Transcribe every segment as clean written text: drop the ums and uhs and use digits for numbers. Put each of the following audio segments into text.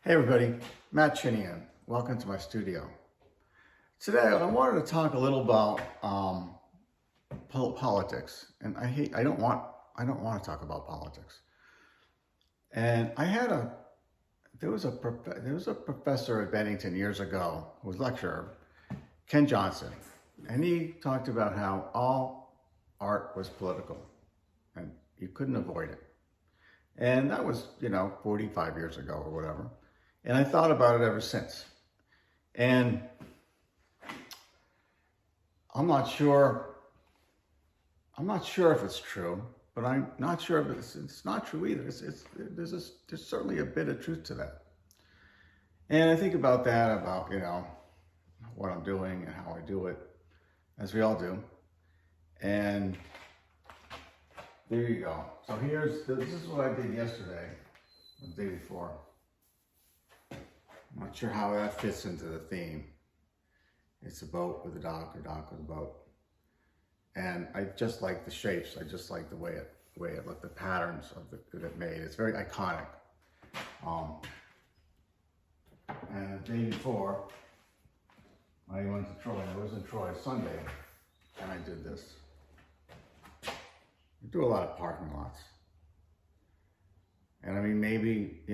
Hey everybody, Matt Chinian. Welcome to my studio. Today I wanted to talk a little about politics, and I don't want to talk about politics. And there was a professor at Bennington years ago who was a lecturer, Ken Johnson, and he talked about how all art was political, and you couldn't avoid it. And that was 45 years ago or whatever. And I thought about it ever since. And I'm not sure if it's true, but I'm not sure if it's not true either. There's certainly a bit of truth to that. And I think about that, about what I'm doing and how I do it, as we all do. And there you go. So this is what I did yesterday, the day before. I'm not sure how that fits into the theme. It's a boat with a dock, or dock with a boat. And I just like the shapes. I just like the way it looked, the patterns that it made. It's very iconic. And the day before, I went to Troy. I was in Troy Sunday, and I did this. I do a lot of parking lots. And I mean, maybe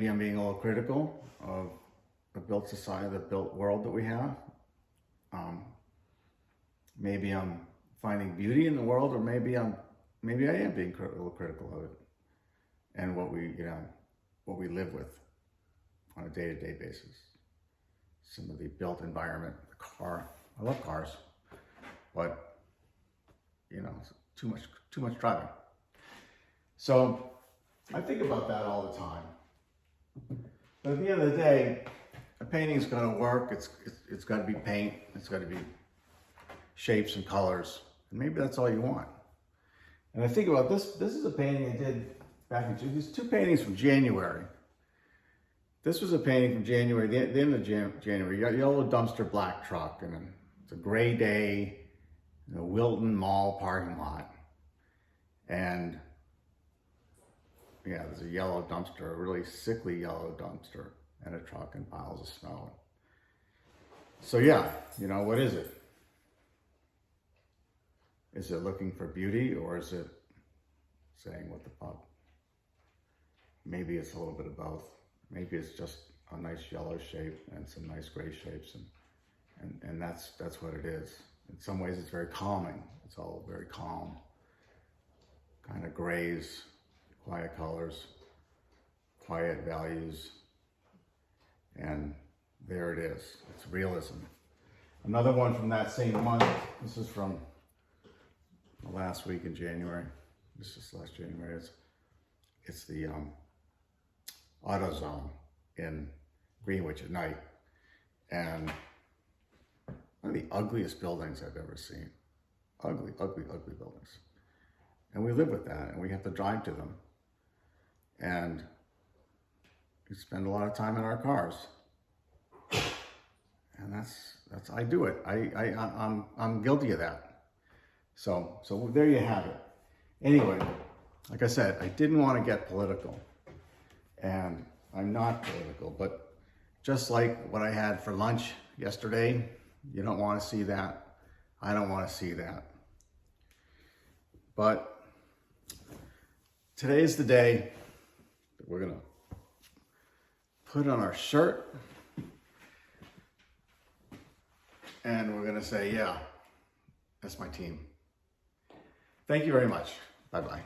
I'm being a little critical of the built society, the built world that we have. Maybe I'm finding beauty in the world, or maybe I am being a little critical of it and what we live with on a day-to-day basis. Some of the built environment, the car. I love cars, but too much driving. So I think about that all the time. But at the end of the day, a painting's going to work. It's got to be paint. It's got to be shapes and colors. And maybe that's all you want. And I think about this. This is a painting I did back in June. These two paintings from January. This was a painting from January, the end of January. You got yellow dumpster, black truck, and it's a gray day in the Wilton Mall parking lot. And yeah, there's a yellow dumpster, a really sickly yellow dumpster, and a truck and piles of snow. So yeah, what is it? Is it looking for beauty, or is it saying what the fuck? Maybe it's a little bit of both. Maybe it's just a nice yellow shape and some nice gray shapes, and that's what it is. In some ways it's very calming. It's all very calm, kind of grays, quiet colors, quiet values, and there it is. It's realism. Another one from that same month. This is from the last week in January. This is last January. It's the AutoZone in Greenwich at night, and one of the ugliest buildings I've ever seen. Ugly buildings. And we live with that, and we have to drive to them. And we spend a lot of time in our cars, and that's I do it. I'm guilty of that. So there you have it. Anyway, like I said, I didn't want to get political, and I'm not political. But just like what I had for lunch yesterday, you don't want to see that. I don't want to see that. But today's the day that we're gonna put on our shirt, and we're gonna say, yeah, that's my team. Thank you very much. Bye-bye.